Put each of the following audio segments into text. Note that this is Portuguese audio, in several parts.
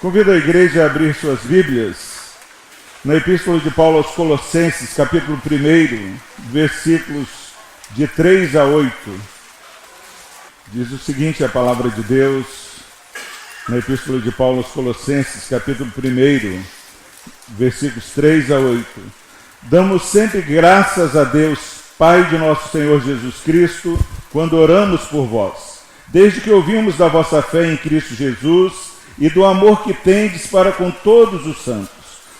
Convido a igreja a abrir suas Bíblias na Epístola de Paulo aos Colossenses, capítulo 1, versículos de 3 a 8. Diz o seguinte a palavra de Deus, na Epístola de Paulo aos Colossenses, capítulo 1, versículos 3 a 8. Damos sempre graças a Deus, Pai de nosso Senhor Jesus Cristo, quando oramos por vós, desde que ouvimos da vossa fé em Cristo Jesus e do amor que tendes para com todos os santos,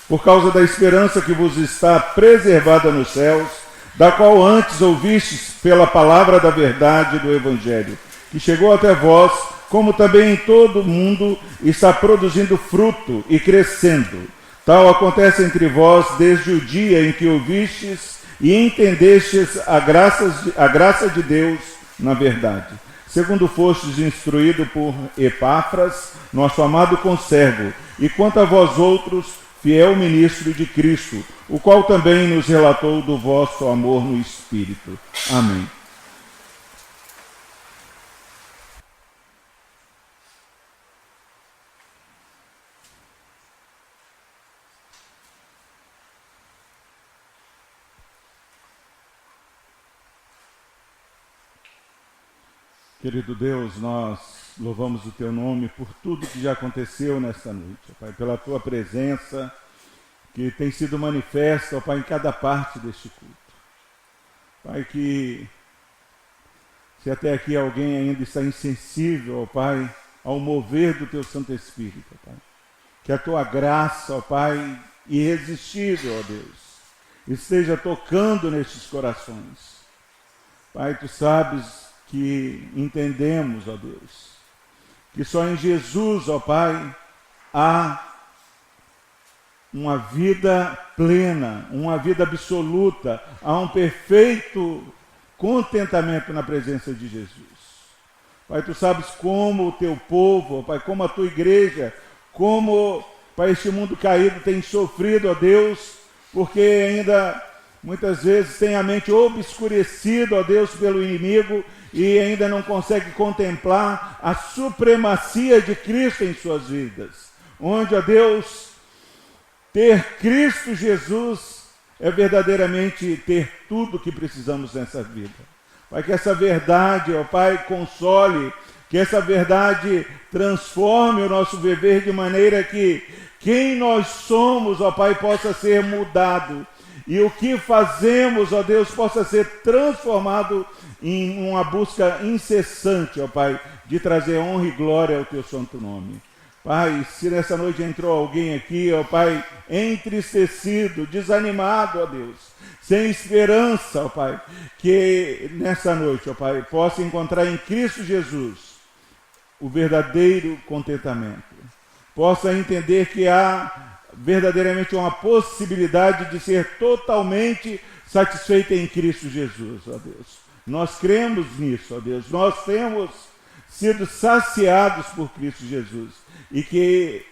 por causa da esperança que vos está preservada nos céus, da qual antes ouvistes pela palavra da verdade do Evangelho, que chegou até vós, como também em todo o mundo está produzindo fruto e crescendo. Tal acontece entre vós desde o dia em que ouvistes e entendestes a graça de Deus na verdade. Segundo fostes instruído por Epáfras, nosso amado conservo, e quanto a vós outros, fiel ministro de Cristo, o qual também nos relatou do vosso amor no Espírito. Amém. Querido Deus, nós louvamos o Teu nome por tudo que já aconteceu nesta noite, Pai, pela Tua presença que tem sido manifesta, Pai, em cada parte deste culto. Pai, que se até aqui alguém ainda está insensível, Pai, ao mover do Teu Santo Espírito, Pai, que a Tua graça, Pai, irresistível, Deus, esteja tocando nestes corações. Pai, Tu sabes que entendemos, ó Deus, que só em Jesus, ó Pai, há uma vida plena, uma vida absoluta, há um perfeito contentamento na presença de Jesus. Pai, Tu sabes como o Teu povo, ó Pai, como a Tua igreja, como, Pai, este mundo caído tem sofrido, ó Deus, porque ainda muitas vezes tem a mente obscurecida, ó Deus, pelo inimigo e ainda não consegue contemplar a supremacia de Cristo em suas vidas. Onde, ó Deus, ter Cristo Jesus é verdadeiramente ter tudo o que precisamos nessa vida. Pai, que essa verdade, ó Pai, console, que essa verdade transforme o nosso viver de maneira que quem nós somos, ó Pai, possa ser mudado. E o que fazemos, ó Deus, possa ser transformado em uma busca incessante, ó Pai, de trazer honra e glória ao Teu santo nome. Pai, se nessa noite entrou alguém aqui, ó Pai, entristecido, desanimado, ó Deus, sem esperança, ó Pai, que nessa noite, ó Pai, possa encontrar em Cristo Jesus o verdadeiro contentamento. Possa entender que há verdadeiramente uma possibilidade de ser totalmente satisfeita em Cristo Jesus, ó Deus. Nós cremos nisso, ó Deus. Nós temos sido saciados por Cristo Jesus. E que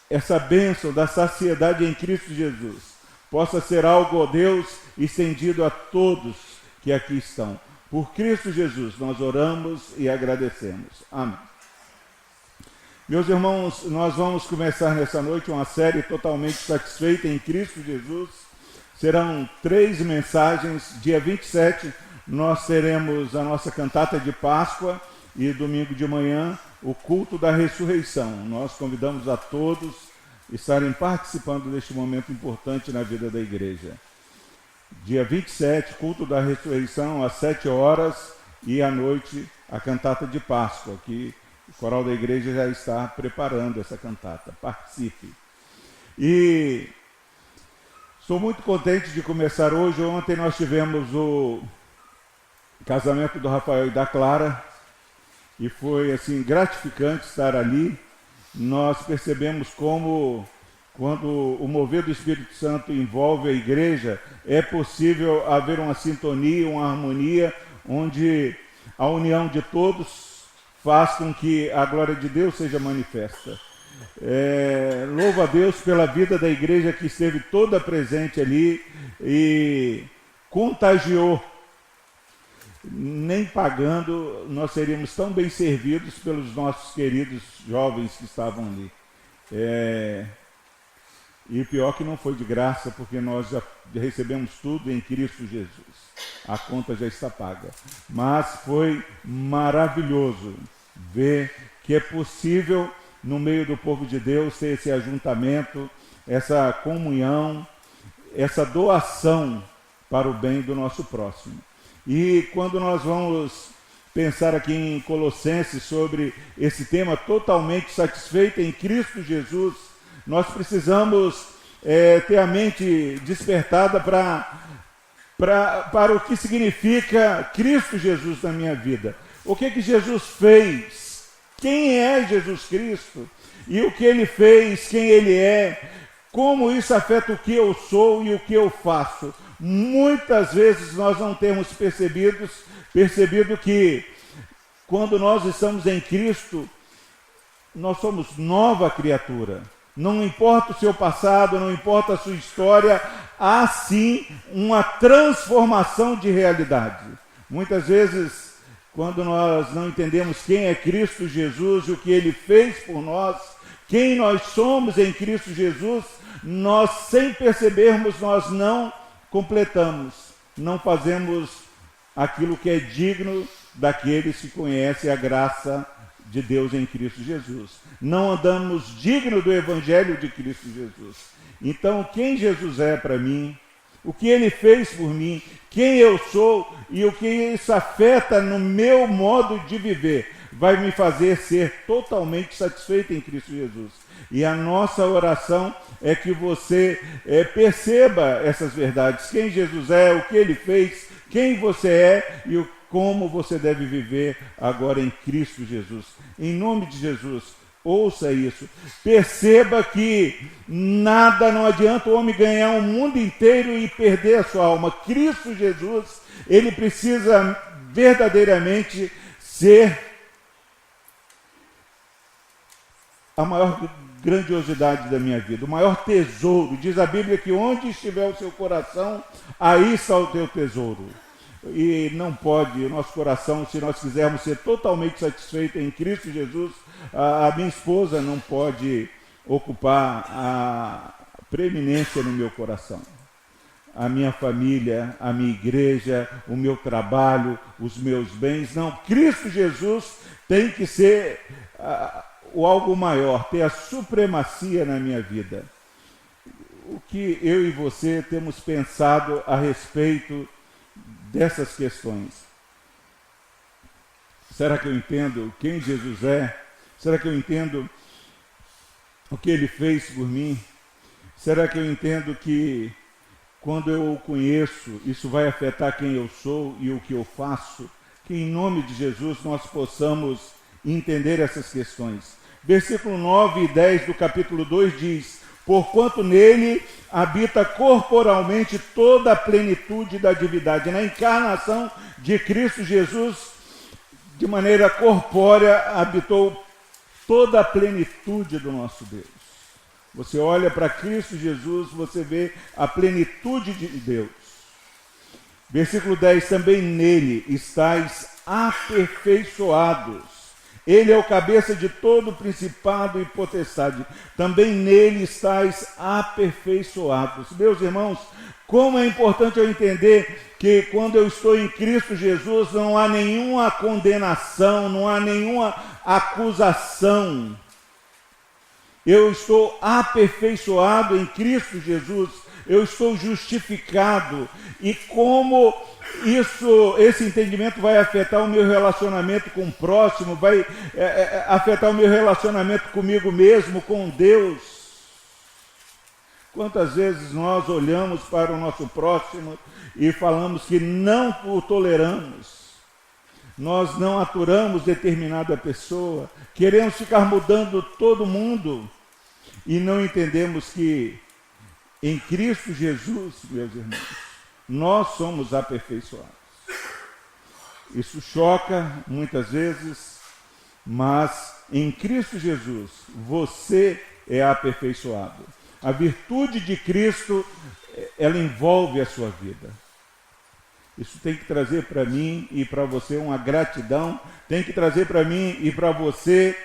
essa bênção da saciedade em Cristo Jesus possa ser algo, ó Deus, estendido a todos que aqui estão. Por Cristo Jesus nós oramos e agradecemos. Amém. Meus irmãos, nós vamos começar nessa noite uma série totalmente satisfeita em Cristo Jesus. Serão 3 mensagens. Dia 27 nós teremos a nossa cantata de Páscoa e domingo de manhã o culto da ressurreição. Nós convidamos a todos a estarem participando deste momento importante na vida da igreja. Dia 27, culto da ressurreição às 7 horas e à noite a cantata de Páscoa, que o coral da igreja já está preparando essa cantata. Participe. E estou muito contente de começar hoje. Ontem nós tivemos o casamento do Rafael e da Clara e foi assim gratificante estar ali. Nós percebemos como, quando o mover do Espírito Santo envolve a igreja, é possível haver uma sintonia, uma harmonia, onde a união de todos faz com que a glória de Deus seja manifesta. Louvo a Deus pela vida da igreja que esteve toda presente ali e contagiou. Nem pagando, nós seríamos tão bem servidos pelos nossos queridos jovens que estavam ali. E pior que não foi de graça, porque nós já recebemos tudo em Cristo Jesus. A conta já está paga. Mas foi maravilhoso ver que é possível, no meio do povo de Deus, ter esse ajuntamento, essa comunhão, essa doação para o bem do nosso próximo. E quando nós vamos pensar aqui em Colossenses sobre esse tema, totalmente satisfeito em Cristo Jesus, nós precisamos ter a mente despertada para o que significa Cristo Jesus na minha vida. O que Jesus fez? Quem é Jesus Cristo? E o que Ele fez? Quem Ele é? Como isso afeta o que eu sou e o que eu faço? Muitas vezes nós não temos percebido que quando nós estamos em Cristo, nós somos nova criatura. Não importa o seu passado, não importa a sua história, há sim uma transformação de realidade. Muitas vezes, quando nós não entendemos quem é Cristo Jesus e o que Ele fez por nós, quem nós somos em Cristo Jesus, nós, sem percebermos, nós não completamos, não fazemos aquilo que é digno daqueles que conhecem a graça de Deus em Cristo Jesus. Não andamos dignos do Evangelho de Cristo Jesus. Então, quem Jesus é para mim, o que Ele fez por mim, quem eu sou e o que isso afeta no meu modo de viver, vai me fazer ser totalmente satisfeito em Cristo Jesus. E a nossa oração é que você perceba essas verdades. Quem Jesus é, o que Ele fez, quem você é e como você deve viver agora em Cristo Jesus. Em nome de Jesus, ouça isso. Perceba que nada, não adianta o homem ganhar o mundo inteiro e perder a sua alma. Cristo Jesus, Ele precisa verdadeiramente ser a maior grandiosidade da minha vida, o maior tesouro. Diz a Bíblia que onde estiver o seu coração, aí está o teu tesouro. E não pode, o nosso coração, se nós quisermos ser totalmente satisfeitos em Cristo Jesus, a minha esposa não pode ocupar a preeminência no meu coração. A minha família, a minha igreja, o meu trabalho, os meus bens, não. Cristo Jesus tem que ser o algo maior, ter a supremacia na minha vida. O que eu e você temos pensado a respeito dessas questões? Será que eu entendo quem Jesus é? Será que eu entendo o que Ele fez por mim? Será que eu entendo que quando eu o conheço, isso vai afetar quem eu sou e o que eu faço? Que em nome de Jesus nós possamos entender essas questões. Versículo 9 e 10 do capítulo 2 diz: porquanto nele habita corporalmente toda a plenitude da divindade. Na encarnação de Cristo Jesus, de maneira corpórea, habitou toda a plenitude do nosso Deus. Você olha para Cristo Jesus, você vê a plenitude de Deus. Versículo 10, também nele estáis aperfeiçoados. Ele é o cabeça de todo principado e potestade. Também nele estáis aperfeiçoados. Meus irmãos, como é importante eu entender que quando eu estou em Cristo Jesus, não há nenhuma condenação, não há nenhuma acusação. Eu estou aperfeiçoado em Cristo Jesus. Eu estou justificado. E como esse entendimento vai afetar o meu relacionamento com o próximo, vai afetar o meu relacionamento comigo mesmo, com Deus. Quantas vezes nós olhamos para o nosso próximo e falamos que não o toleramos, nós não aturamos determinada pessoa, queremos ficar mudando todo mundo e não entendemos que em Cristo Jesus, meus irmãos, nós somos aperfeiçoados. Isso choca muitas vezes, mas em Cristo Jesus você é aperfeiçoado. A virtude de Cristo, ela envolve a sua vida. Isso tem que trazer para mim e para você uma gratidão, tem que trazer para mim e para você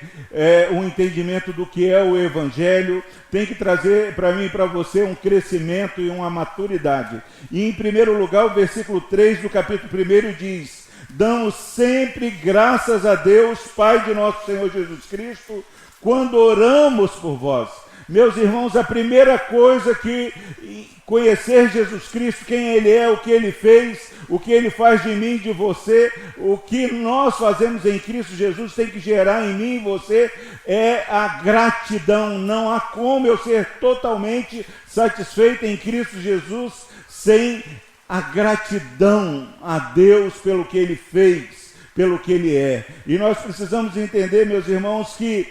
um entendimento do que é o Evangelho, tem que trazer para mim e para você um crescimento e uma maturidade. E em primeiro lugar, o versículo 3 do capítulo 1 diz: damos sempre graças a Deus, Pai de nosso Senhor Jesus Cristo, quando oramos por vós. Meus irmãos, a primeira coisa que conhecer Jesus Cristo, quem Ele é, o que Ele fez, o que Ele faz de mim, de você, o que nós fazemos em Cristo Jesus tem que gerar em mim e você é a gratidão. Não há como eu ser totalmente satisfeito em Cristo Jesus sem a gratidão a Deus pelo que Ele fez, pelo que Ele é. E nós precisamos entender, meus irmãos, que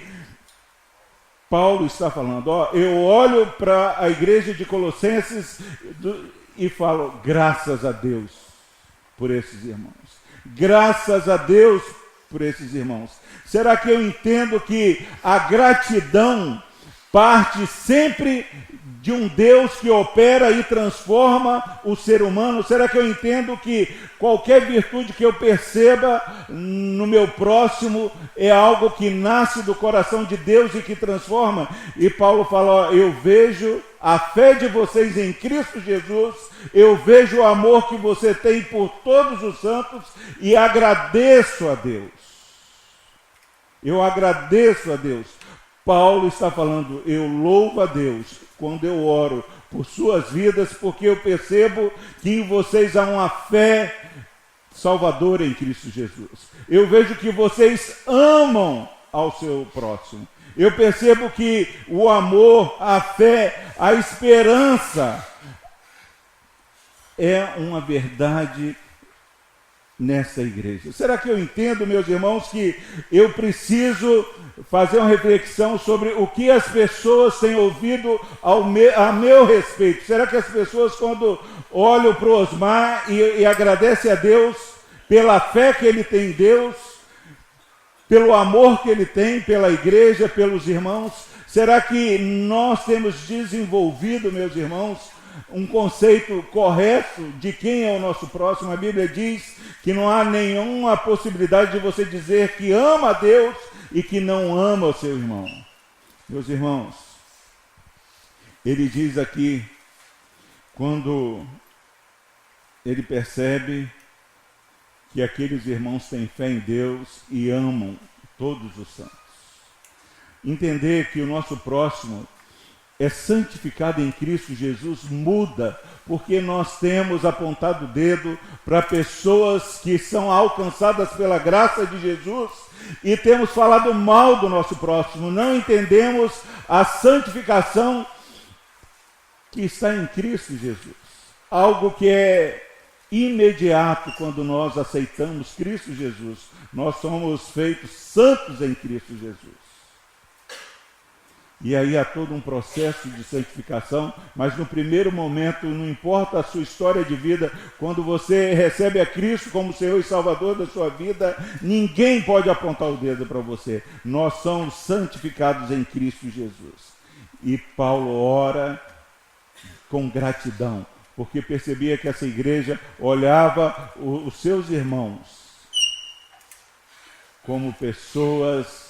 Paulo está falando, eu olho para a igreja de Colossenses e falo, graças a Deus por esses irmãos. Graças a Deus por esses irmãos. Será que eu entendo que a gratidão parte sempre de um Deus que opera e transforma o ser humano? Será que eu entendo que qualquer virtude que eu perceba no meu próximo é algo que nasce do coração de Deus e que transforma? E Paulo fala, eu vejo a fé de vocês em Cristo Jesus, eu vejo o amor que você tem por todos os santos e agradeço a Deus. Eu agradeço a Deus. Paulo está falando, eu louvo a Deus quando eu oro por suas vidas, porque eu percebo que em vocês há uma fé salvadora em Cristo Jesus. Eu vejo que vocês amam ao seu próximo. Eu percebo que o amor, a fé, a esperança é uma verdade nessa igreja. Será que eu entendo, meus irmãos, que eu preciso fazer uma reflexão sobre o que as pessoas têm ouvido a meu respeito? Será que as pessoas, quando olham para o Osmar e agradecem a Deus pela fé que ele tem em Deus, pelo amor que ele tem pela igreja, pelos irmãos, será que nós temos desenvolvido, meus irmãos, um conceito correto de quem é o nosso próximo? A Bíblia diz que não há nenhuma possibilidade de você dizer que ama a Deus e que não ama o seu irmão. Meus irmãos, ele diz aqui, quando ele percebe que aqueles irmãos têm fé em Deus e amam todos os santos. Entender que o nosso próximo é santificado em Cristo Jesus muda, porque nós temos apontado o dedo para pessoas que são alcançadas pela graça de Jesus e temos falado mal do nosso próximo. Não entendemos a santificação que está em Cristo Jesus. Algo que é imediato quando nós aceitamos Cristo Jesus. Nós somos feitos santos em Cristo Jesus. E aí há todo um processo de santificação, mas no primeiro momento, não importa a sua história de vida, quando você recebe a Cristo como Senhor e Salvador da sua vida, ninguém pode apontar o dedo para você. Nós somos santificados em Cristo Jesus. E Paulo ora com gratidão, porque percebia que essa igreja olhava os seus irmãos como pessoas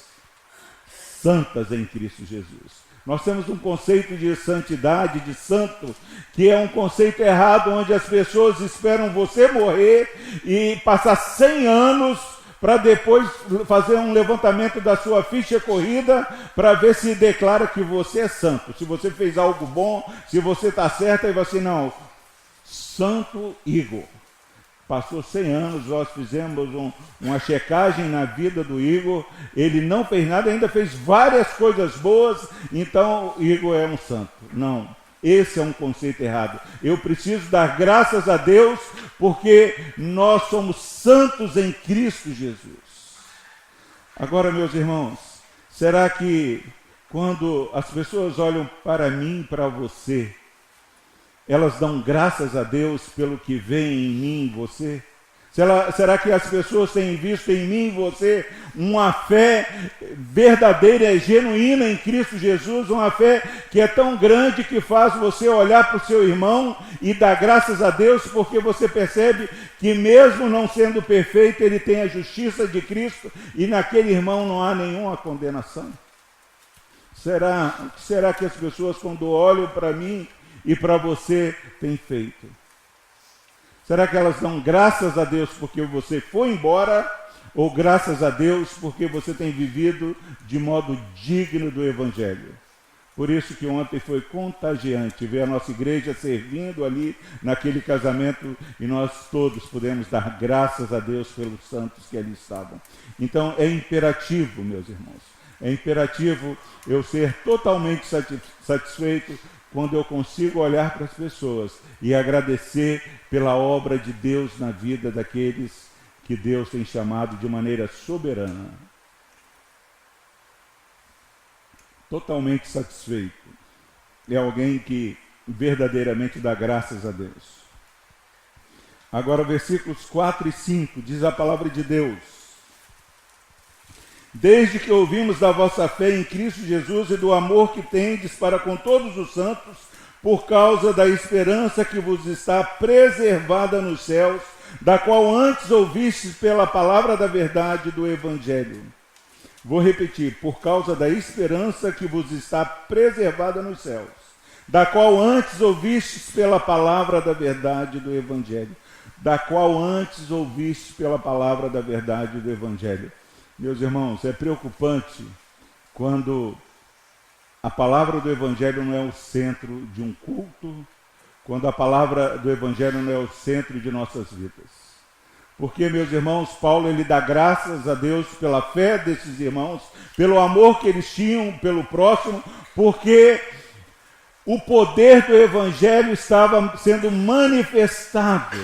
santas em Cristo Jesus. Nós temos um conceito de santidade, de santo, que é um conceito errado, onde as pessoas esperam você morrer e passar 100 anos para depois fazer um levantamento da sua ficha corrida para ver se declara que você é santo. Se você fez algo bom, se você está certo, aí vai assim, não, Santo Igor. Passou 100 anos, nós fizemos uma checagem na vida do Igor, ele não fez nada, ainda fez várias coisas boas, então Igor é um santo. Não, esse é um conceito errado. Eu preciso dar graças a Deus, porque nós somos santos em Cristo Jesus. Agora, meus irmãos, será que quando as pessoas olham para mim e para você, elas dão graças a Deus pelo que vem em mim e você? Será que as pessoas têm visto em mim e você uma fé verdadeira e genuína em Cristo Jesus? Uma fé que é tão grande que faz você olhar para o seu irmão e dar graças a Deus, porque você percebe que mesmo não sendo perfeito, ele tem a justiça de Cristo e naquele irmão não há nenhuma condenação? O que será que as pessoas, quando olham para mim e para você, têm feito? Será que elas dão graças a Deus porque você foi embora, ou graças a Deus porque você tem vivido de modo digno do Evangelho? Por isso que ontem foi contagiante ver a nossa igreja servindo ali naquele casamento e nós todos pudemos dar graças a Deus pelos santos que ali estavam. Então é imperativo, meus irmãos, é imperativo eu ser totalmente satisfeito quando eu consigo olhar para as pessoas e agradecer pela obra de Deus na vida daqueles que Deus tem chamado de maneira soberana. Totalmente satisfeito é alguém que verdadeiramente dá graças a Deus. Agora, versículos 4 e 5, diz a palavra de Deus: desde que ouvimos da vossa fé em Cristo Jesus e do amor que tendes para com todos os santos, por causa da esperança que vos está preservada nos céus, da qual antes ouvistes pela palavra da verdade do Evangelho. Vou repetir: por causa da esperança que vos está preservada nos céus, da qual antes ouvistes pela palavra da verdade do Evangelho. Da qual antes ouvistes pela palavra da verdade do Evangelho. Meus irmãos, é preocupante quando a palavra do Evangelho não é o centro de um culto, quando a palavra do Evangelho não é o centro de nossas vidas. Porque, meus irmãos, Paulo ele dá graças a Deus pela fé desses irmãos, pelo amor que eles tinham pelo próximo, porque o poder do Evangelho estava sendo manifestado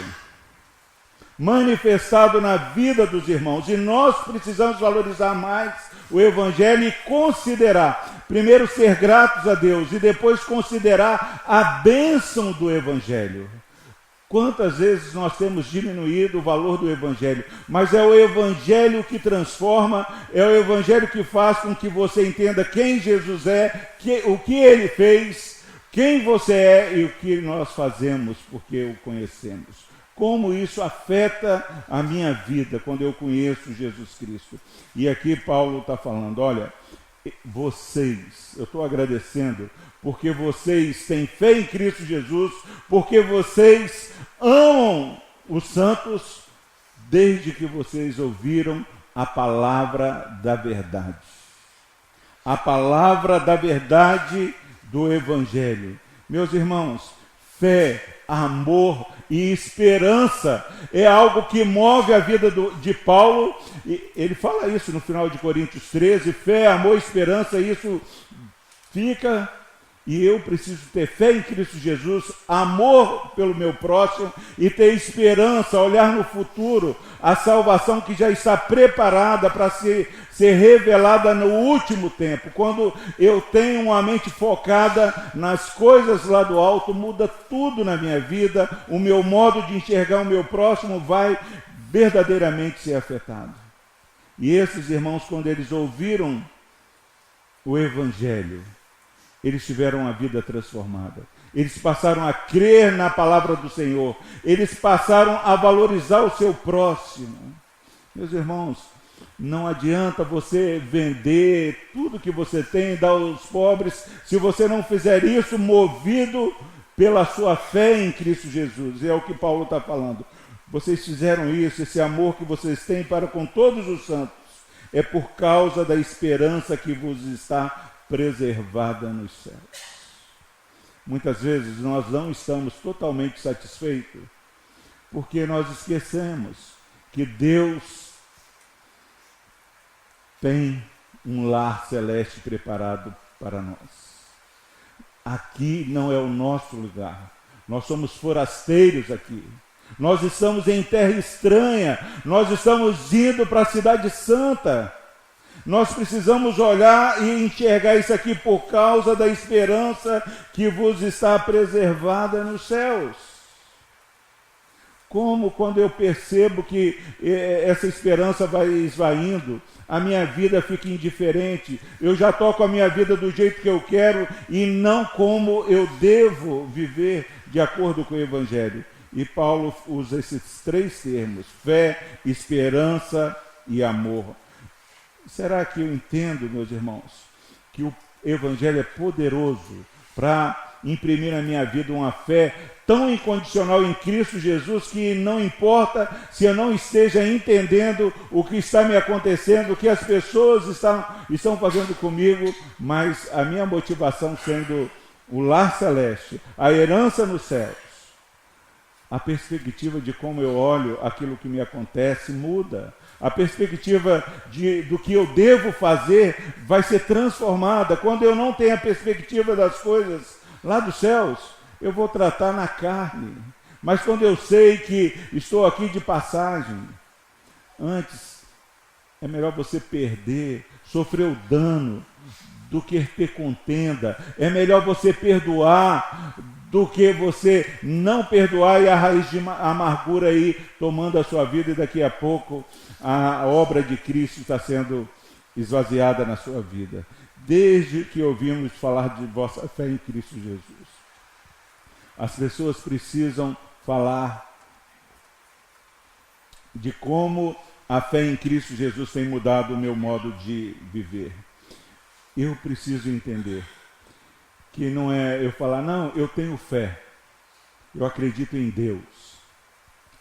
na vida dos irmãos. E nós precisamos valorizar mais o Evangelho e considerar, primeiro ser gratos a Deus e depois considerar a bênção do Evangelho. Quantas vezes nós temos diminuído o valor do Evangelho, mas é o Evangelho que transforma, é o Evangelho que faz com que você entenda quem Jesus é, o que Ele fez, quem você é e o que nós fazemos porque o conhecemos. Como isso afeta a minha vida quando eu conheço Jesus Cristo. E aqui Paulo está falando, olha, vocês, eu estou agradecendo, porque vocês têm fé em Cristo Jesus, porque vocês amam os santos, desde que vocês ouviram a palavra da verdade. A palavra da verdade do Evangelho. Meus irmãos, fé, amor e esperança é algo que move a vida de Paulo. E ele fala isso no final de Coríntios 13, fé, amor e esperança, isso fica. E eu preciso ter fé em Cristo Jesus, amor pelo meu próximo e ter esperança, olhar no futuro, a salvação que já está preparada para ser revelada no último tempo. Quando eu tenho uma mente focada nas coisas lá do alto, muda tudo na minha vida, o meu modo de enxergar o meu próximo vai verdadeiramente ser afetado. E esses irmãos, quando eles ouviram o Evangelho, eles tiveram a vida transformada. Eles passaram a crer na palavra do Senhor. Eles passaram a valorizar o seu próximo. Meus irmãos, não adianta você vender tudo que você tem, dar aos pobres, se você não fizer isso movido pela sua fé em Cristo Jesus. É o que Paulo está falando. Vocês fizeram isso, esse amor que vocês têm para com todos os santos, é por causa da esperança que vos está preservada nos céus. Muitas vezes nós não estamos totalmente satisfeitos, porque nós esquecemos que Deus tem um lar celeste preparado para nós. Aqui não é o nosso lugar. Nós somos forasteiros aqui. Nós estamos em terra estranha. Nós estamos indo para a cidade santa. Nós precisamos olhar e enxergar isso aqui por causa da esperança que vos está preservada nos céus. Como quando eu percebo que essa esperança vai esvaindo, a minha vida fica indiferente, eu já toco a minha vida do jeito que eu quero e não como eu devo viver de acordo com o Evangelho. E Paulo usa esses 3 termos: fé, esperança e amor. Será que eu entendo, meus irmãos, que o Evangelho é poderoso para imprimir na minha vida uma fé tão incondicional em Cristo Jesus que não importa se eu não esteja entendendo o que está me acontecendo, o que as pessoas estão fazendo comigo, mas a minha motivação sendo o lar celeste, a herança nos céus. A perspectiva de como eu olho aquilo que me acontece muda. A perspectiva do que eu devo fazer vai ser transformada. Quando eu não tenho a perspectiva das coisas lá dos céus, eu vou tratar na carne. Mas quando eu sei que estou aqui de passagem, antes é melhor você perder, sofrer o dano, do que ter contenda. É melhor você perdoar do que você não perdoar e a raiz de amargura aí tomando a sua vida, e daqui a pouco a obra de Cristo está sendo esvaziada na sua vida. Desde que ouvimos falar de vossa fé em Cristo Jesus, as pessoas precisam falar de como a fé em Cristo Jesus tem mudado o meu modo de viver. Eu preciso entender que não é eu falar, não, eu tenho fé, eu acredito em Deus,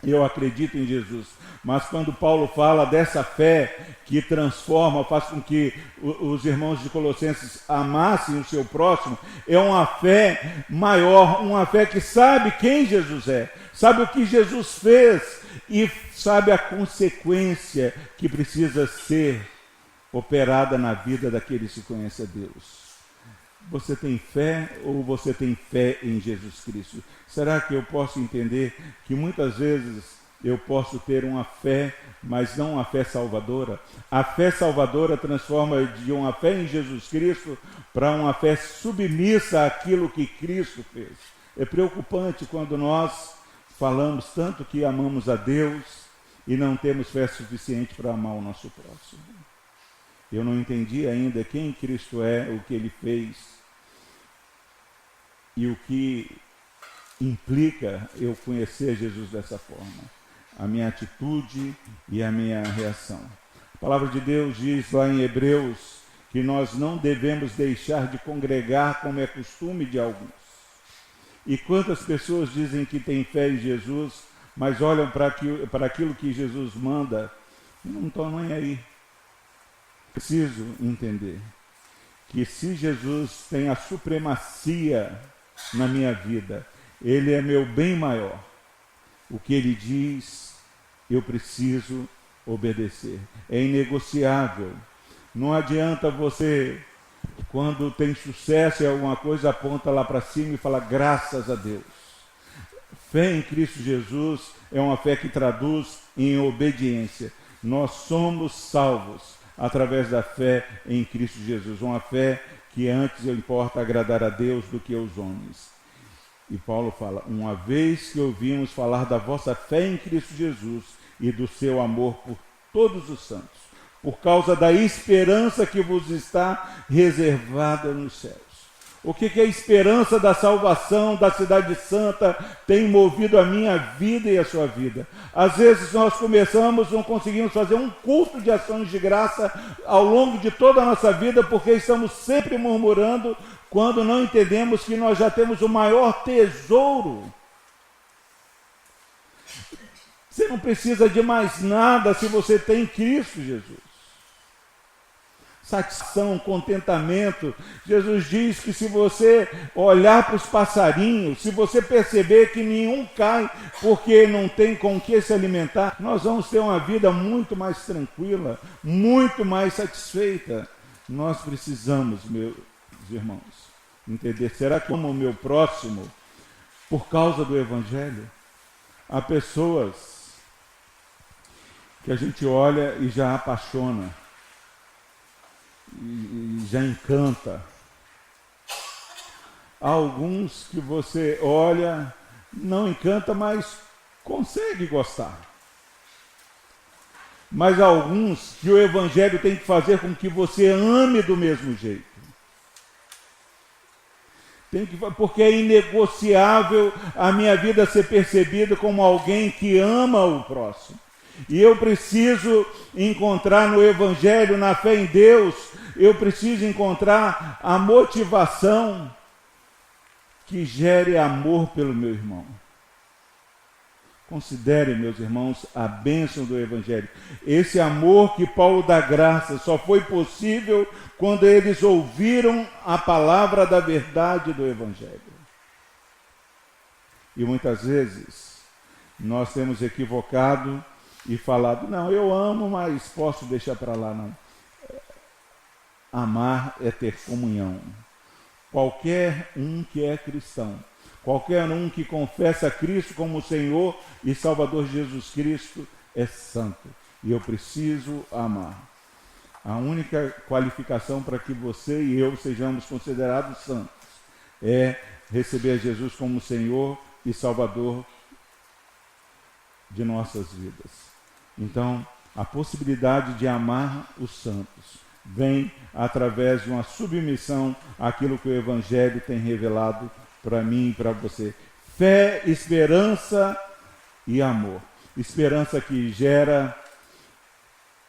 eu acredito em Jesus. Mas quando Paulo fala dessa fé que transforma, faz com que os irmãos de Colossenses amassem o seu próximo, é uma fé maior, uma fé que sabe quem Jesus é, sabe o que Jesus fez e sabe a consequência que precisa ser operada na vida daqueles que conhecem a Deus. Você tem fé ou você tem fé em Jesus Cristo? Será que eu posso entender que muitas vezes eu posso ter uma fé, mas não uma fé salvadora? A fé salvadora transforma de uma fé em Jesus Cristo para uma fé submissa àquilo que Cristo fez. É preocupante quando nós falamos tanto que amamos a Deus e não temos fé suficiente para amar o nosso próximo. Eu não entendi ainda quem Cristo é, o que Ele fez e o que implica eu conhecer Jesus dessa forma. A minha atitude e a minha reação. A palavra de Deus diz lá em Hebreus que nós não devemos deixar de congregar como é costume de alguns. E quantas pessoas dizem que têm fé em Jesus, mas olham para aquilo que Jesus manda e não estão nem aí. Preciso entender que se Jesus tem a supremacia na minha vida, Ele é meu bem maior. O que Ele diz, eu preciso obedecer. É inegociável. Não adianta você, quando tem sucesso em alguma coisa, aponta lá para cima e fala graças a Deus. Fé em Cristo Jesus é uma fé que traduz em obediência. Nós somos salvos através da fé em Cristo Jesus. Uma fé que antes importa agradar a Deus do que aos homens. E Paulo fala, uma vez que ouvimos falar da vossa fé em Cristo Jesus e do seu amor por todos os santos, por causa da esperança que vos está reservada nos céus. O que a esperança da salvação da cidade santa tem movido a minha vida e a sua vida? Às vezes nós começamos, não conseguimos fazer um culto de ações de graça ao longo de toda a nossa vida, porque estamos sempre murmurando, quando não entendemos que nós já temos o maior tesouro. Você não precisa de mais nada se você tem Cristo Jesus. Satisfação, contentamento. Jesus diz que se você olhar para os passarinhos, se você perceber que nenhum cai porque não tem com que se alimentar, nós vamos ter uma vida muito mais tranquila, muito mais satisfeita. Nós precisamos, meus irmãos, entender, será que eu amo o meu próximo por causa do Evangelho? Há pessoas que a gente olha e já apaixona, e já encanta. Há alguns que você olha, não encanta, mas consegue gostar. Mas há alguns que o Evangelho tem que fazer com que você ame do mesmo jeito. Porque é inegociável a minha vida ser percebida como alguém que ama o próximo. E eu preciso encontrar no Evangelho, na fé em Deus, eu preciso encontrar a motivação que gere amor pelo meu irmão. Considerem, meus irmãos, a bênção do Evangelho. Esse amor que Paulo dá graça só foi possível quando eles ouviram a palavra da verdade do Evangelho. E muitas vezes nós temos equivocado e falado, não, eu amo, mas posso deixar para lá, não. Amar é ter comunhão. Qualquer um que é cristão, qualquer um que confessa Cristo como Senhor e Salvador Jesus Cristo é santo. E eu preciso amar. A única qualificação para que você e eu sejamos considerados santos é receber Jesus como Senhor e Salvador de nossas vidas. Então, a possibilidade de amar os santos vem através de uma submissão àquilo que o Evangelho tem revelado para mim e para você. Fé, esperança e amor. Esperança que gera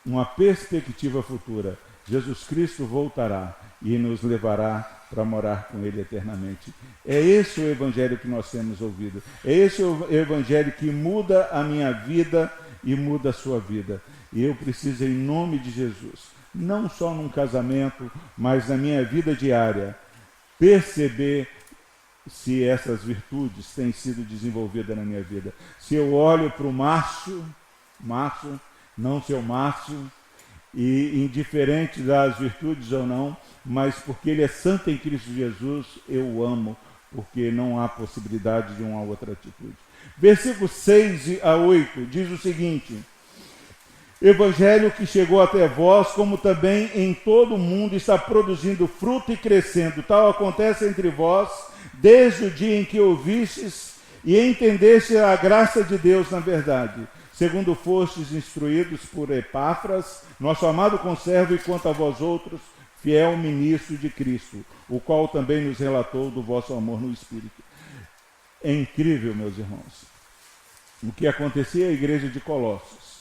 uma perspectiva futura. Jesus Cristo voltará e nos levará para morar com Ele eternamente. É esse o Evangelho que nós temos ouvido. É esse o Evangelho que muda a minha vida e muda a sua vida. E eu preciso, em nome de Jesus, não só num casamento, mas na minha vida diária, perceber se essas virtudes têm sido desenvolvidas na minha vida. Se eu olho para o Márcio, não seu Márcio, e indiferente das virtudes ou não, mas porque ele é santo em Cristo Jesus, eu o amo, porque não há possibilidade de uma outra atitude. Versículos 6 a 8 diz o seguinte: Evangelho que chegou até vós, como também em todo o mundo está produzindo fruto e crescendo. Tal acontece entre vós, desde o dia em que ouvistes e entendeste a graça de Deus na verdade, segundo fostes instruídos por Epáfras, nosso amado conservo, e quanto a vós outros, fiel ministro de Cristo, o qual também nos relatou do vosso amor no Espírito. É incrível, meus irmãos, o que acontecia à igreja de Colossos.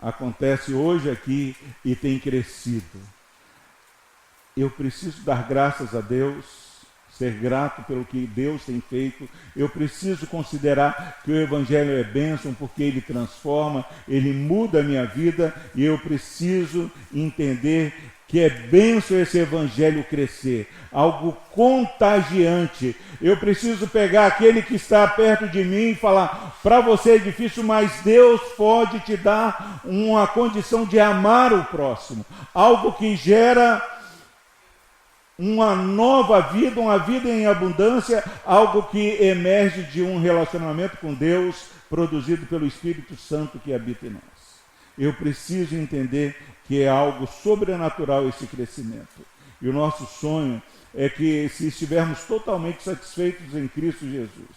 Acontece hoje aqui e tem crescido. Eu preciso dar graças a Deus, ser grato pelo que Deus tem feito. Eu preciso considerar que o Evangelho é bênção porque ele transforma, ele muda a minha vida, e eu preciso entender que é bênção esse Evangelho crescer, algo contagiante. Eu preciso pegar aquele que está perto de mim e falar, para você é difícil, mas Deus pode te dar uma condição de amar o próximo, algo que gera uma nova vida, uma vida em abundância, algo que emerge de um relacionamento com Deus, produzido pelo Espírito Santo que habita em nós. Eu preciso entender que é algo sobrenatural esse crescimento. E o nosso sonho é que, se estivermos totalmente satisfeitos em Cristo Jesus,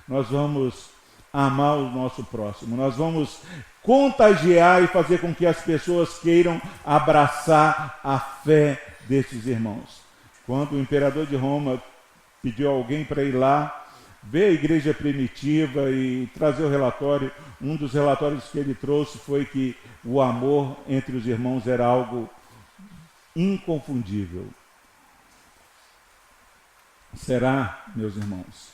nós vamos amar o nosso próximo, nós vamos contagiar e fazer com que as pessoas queiram abraçar a fé destes irmãos. Quando o imperador de Roma pediu a alguém para ir lá ver a igreja primitiva e trazer o relatório, um dos relatórios que ele trouxe foi que o amor entre os irmãos era algo inconfundível. Será, meus irmãos,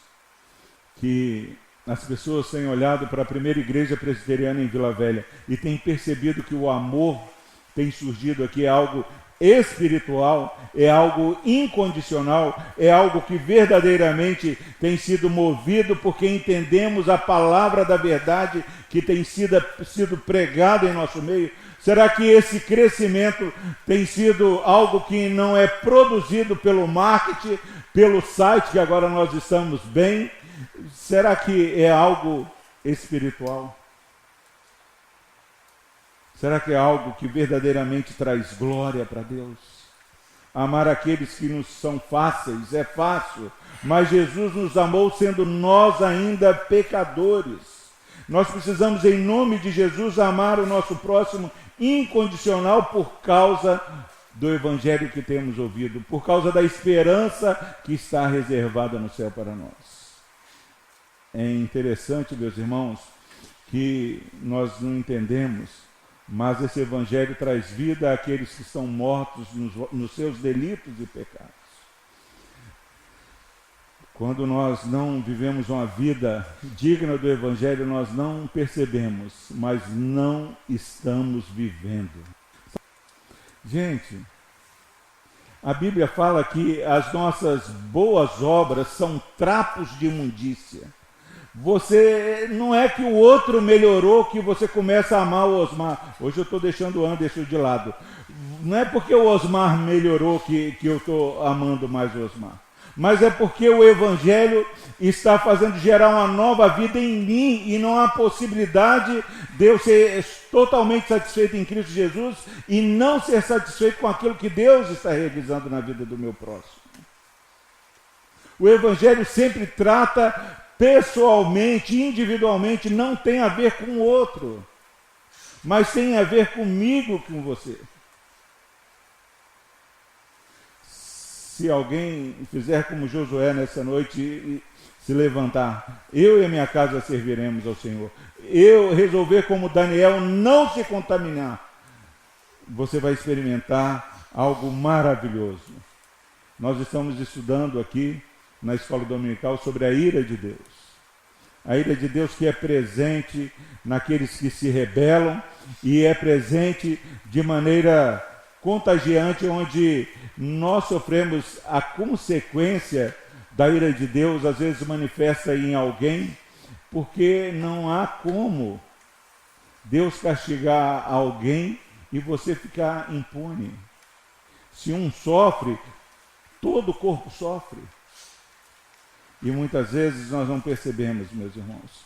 que as pessoas têm olhado para a primeira igreja presbiteriana em Vila Velha e têm percebido que o amor tem surgido aqui, é algo espiritual, é algo incondicional, é algo que verdadeiramente tem sido movido porque entendemos a palavra da verdade que tem sido pregada em nosso meio? Será que esse crescimento tem sido algo que não é produzido pelo marketing, pelo site que agora nós estamos bem? Será que é algo espiritual? Será que é algo que verdadeiramente traz glória para Deus? Amar aqueles que nos são fáceis, é fácil, mas Jesus nos amou sendo nós ainda pecadores. Nós precisamos, em nome de Jesus, amar o nosso próximo incondicional por causa do Evangelho que temos ouvido, por causa da esperança que está reservada no céu para nós. É interessante, meus irmãos, que nós não entendemos, mas esse Evangelho traz vida àqueles que estão mortos nos seus delitos e pecados. Quando nós não vivemos uma vida digna do Evangelho, nós não percebemos, mas não estamos vivendo. Gente, a Bíblia fala que as nossas boas obras são trapos de imundícia. Você, não é que o outro melhorou que você começa a amar o Osmar. Hoje eu estou deixando o Anderson de lado. Não é porque o Osmar melhorou que eu estou amando mais o Osmar. Mas é porque o Evangelho está fazendo gerar uma nova vida em mim e não há possibilidade de eu ser totalmente satisfeito em Cristo Jesus e não ser satisfeito com aquilo que Deus está realizando na vida do meu próximo. O Evangelho sempre trata pessoalmente, individualmente, não tem a ver com o outro, mas tem a ver comigo, com você. Se alguém fizer como Josué nessa noite e se levantar, eu e a minha casa serviremos ao Senhor. Eu resolver como Daniel não se contaminar, você vai experimentar algo maravilhoso. Nós estamos estudando aqui na escola dominical sobre a ira de Deus. A ira de Deus que é presente naqueles que se rebelam e é presente de maneira contagiante, onde nós sofremos a consequência da ira de Deus, às vezes manifesta em alguém, porque não há como Deus castigar alguém e você ficar impune. Se um sofre, todo o corpo sofre. E muitas vezes nós não percebemos, meus irmãos,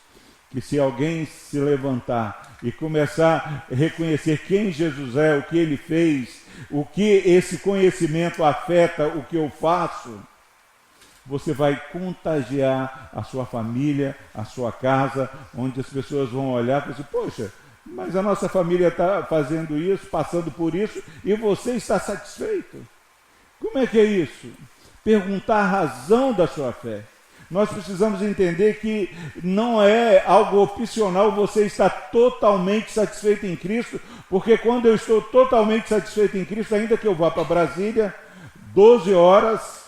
que se alguém se levantar e começar a reconhecer quem Jesus é, o que ele fez, o que esse conhecimento afeta o que eu faço, você vai contagiar a sua família, a sua casa, onde as pessoas vão olhar e dizer, poxa, mas a nossa família está fazendo isso, passando por isso, e você está satisfeito. Como é que é isso? Perguntar a razão da sua fé. Nós precisamos entender que não é algo opcional você estar totalmente satisfeito em Cristo, porque quando eu estou totalmente satisfeito em Cristo, ainda que eu vá para Brasília, 12 horas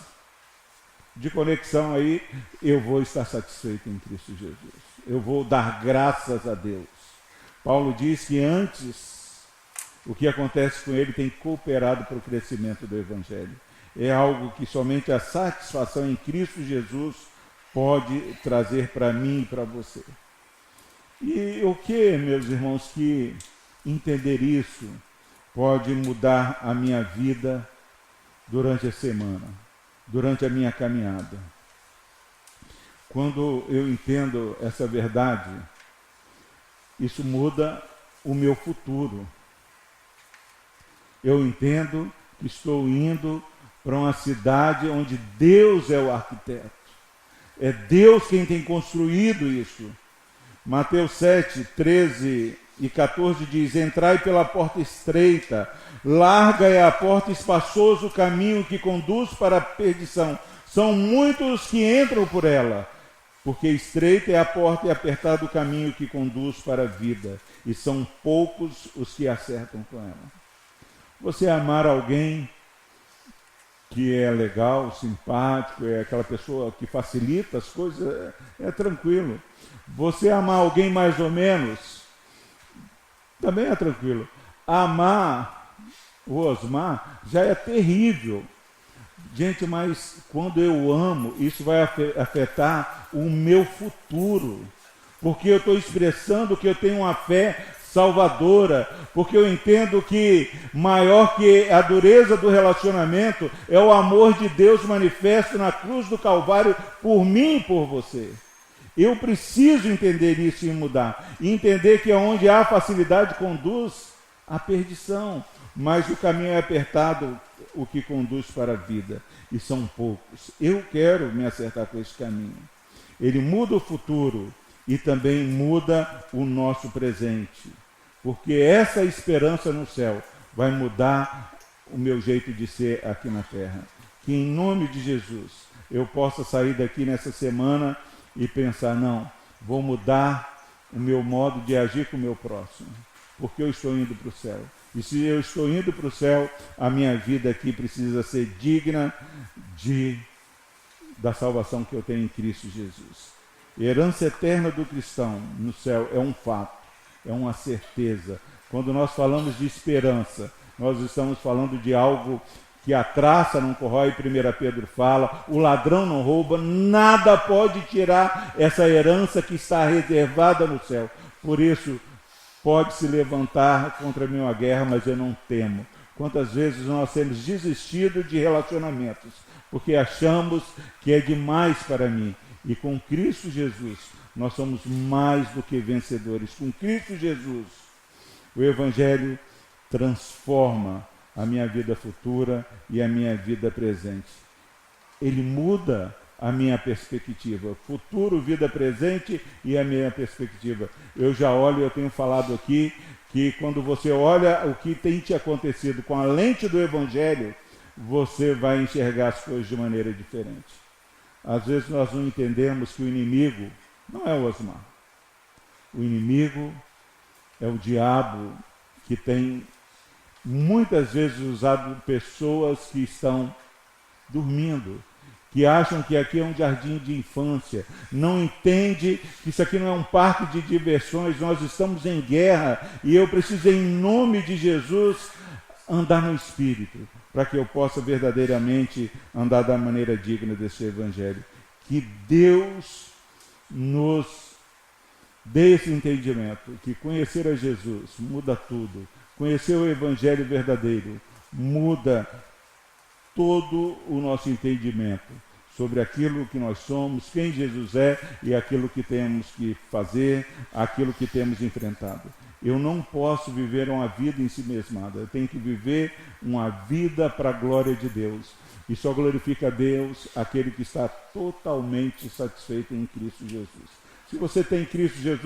de conexão aí, eu vou estar satisfeito em Cristo Jesus. Eu vou dar graças a Deus. Paulo diz que antes, o que acontece com ele tem cooperado para o crescimento do Evangelho. É algo que somente a satisfação em Cristo Jesus pode trazer para mim e para você. E o que, meus irmãos, que entender isso pode mudar a minha vida durante a semana, durante a minha caminhada? Quando eu entendo essa verdade, isso muda o meu futuro. Eu entendo que estou indo para uma cidade onde Deus é o arquiteto. É Deus quem tem construído isso. Mateus 7, 13 e 14 diz, entrai pela porta estreita, larga é a porta, espaçoso o caminho que conduz para a perdição. São muitos que entram por ela, porque estreita é a porta e apertado o caminho que conduz para a vida, e são poucos os que acertam com ela. Você amar alguém que é legal, simpático, é aquela pessoa que facilita as coisas, é tranquilo. Você amar alguém mais ou menos, também é tranquilo. Amar o Osmar já é terrível. Gente, mas quando eu amo, isso vai afetar o meu futuro. Porque eu estou expressando que eu tenho uma fé salvadora, porque eu entendo que maior que a dureza do relacionamento é o amor de Deus manifesto na cruz do Calvário por mim e por você. Eu preciso entender isso e mudar. E entender que onde há facilidade conduz à perdição, mas o caminho é apertado, o que conduz para a vida. E são poucos. Eu quero me acertar com esse caminho. Ele muda o futuro e também muda o nosso presente. Porque essa esperança no céu vai mudar o meu jeito de ser aqui na terra. Que em nome de Jesus eu possa sair daqui nessa semana e pensar, não, vou mudar o meu modo de agir com o meu próximo, porque eu estou indo para o céu. E se eu estou indo para o céu, a minha vida aqui precisa ser digna da salvação que eu tenho em Cristo Jesus. Herança eterna do cristão no céu é um fato, é uma certeza. Quando nós falamos de esperança, nós estamos falando de algo que a traça não corrói, 1 Pedro fala, o ladrão não rouba, nada pode tirar essa herança que está reservada no céu. Por isso, pode se levantar contra mim uma guerra, mas eu não temo. Quantas vezes nós temos desistido de relacionamentos, porque achamos que é demais para mim. E com Cristo Jesus, nós somos mais do que vencedores. Com Cristo Jesus, o Evangelho transforma a minha vida futura e a minha vida presente. Ele muda a minha perspectiva. Futuro, vida presente e a minha perspectiva. Eu já olho, eu tenho falado aqui, que quando você olha o que tem te acontecido com a lente do Evangelho, você vai enxergar as coisas de maneira diferente. Às vezes nós não entendemos que o inimigo não é o Osmar. O inimigo é o diabo que tem muitas vezes usado pessoas que estão dormindo, que acham que aqui é um jardim de infância, não entende que isso aqui não é um parque de diversões, nós estamos em guerra e eu preciso, em nome de Jesus, andar no Espírito, para que eu possa verdadeiramente andar da maneira digna desse Evangelho. Que Deus nos dê esse entendimento, que conhecer a Jesus muda tudo. Conhecer o Evangelho verdadeiro muda todo o nosso entendimento sobre aquilo que nós somos, quem Jesus é e aquilo que temos que fazer, aquilo que temos enfrentado. Eu não posso viver uma vida ensimesmada, eu tenho que viver uma vida para a glória de Deus. E só glorifica a Deus aquele que está totalmente satisfeito em Cristo Jesus. Se você tem Cristo Jesus,